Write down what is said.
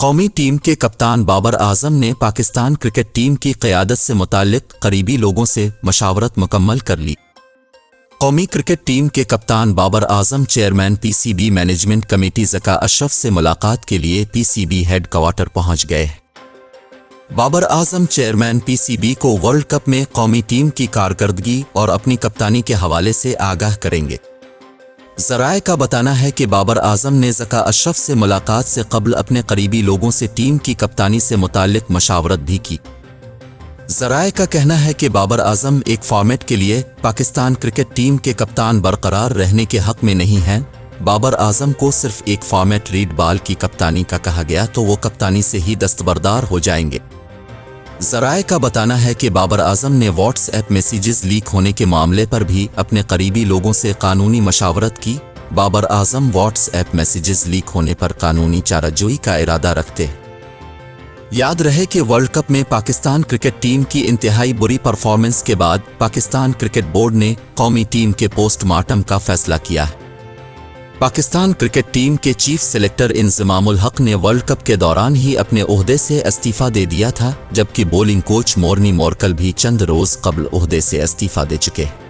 कौमी टीम के कप्तान बाबर आजम ने पाकिस्तान क्रिकेट टीम की क़यादत से मुताल्लिक़ करीबी लोगों से मशावरत मुकम्मल कर ली। कौमी क्रिकेट टीम के कप्तान Babar Azam chairman PCB management committee Zaka Ashraf से मुलाकात के लिए पीसीबी हेड क्वार्टर पहुंच गए। बाबर आजम चेयरमैन पीसीबी को वर्ल्ड कप में कौमी टीम की कारकर्दगी और अपनी कप्तानी के हवाले से आगाह करेंगे। ज़राए का बताना है कि बाबर आजम ने ज़का अशरफ से मुलाकात से कबल अपने करीबी लोगों से टीम की कप्तानी से मुताल्लिक़ मशावरत भी की। ज़राए का कहना है कि बाबर आजम एक फॉर्मेट के लिए पाकिस्तान क्रिकेट टीम के कप्तान बरकरार रहने के हक़ में नहीं हैं। बाबर आजम को सिर्फ एक फॉर्मेट रीड बॉल की कप्तानी का कहा गया तो वो कप्तानी से ही दस्तबरदार हो जाएंगे। ज़राए का बताना है कि बाबर आजम ने व्हाट्सएप मैसेजेस लीक होने के मामले पर भी अपने करीबी लोगों से कानूनी मशावरत की। Babar Azam WhatsApp messages leak होने पर कानूनी चाराजोई का इरादा रखते हैं। याद रहे कि वर्ल्ड कप में पाकिस्तान क्रिकेट टीम की इंतहाई बुरी परफॉर्मेंस के बाद पाकिस्तान क्रिकेट बोर्ड ने कौमी टीम के पोस्टमार्टम का फैसला किया है। पाकिस्तान क्रिकेट टीम के चीफ सेलेक्टर इंज़मामुल हक ने वर्ल्ड कप के दौरान ही अपने ओहदे से इस्तीफ़ा दे दिया था, जबकि बॉलिंग कोच मोर्नी मोरकल भी चंद रोज़ कबल ओहदे से इस्तीफ़ा दे चुके हैं।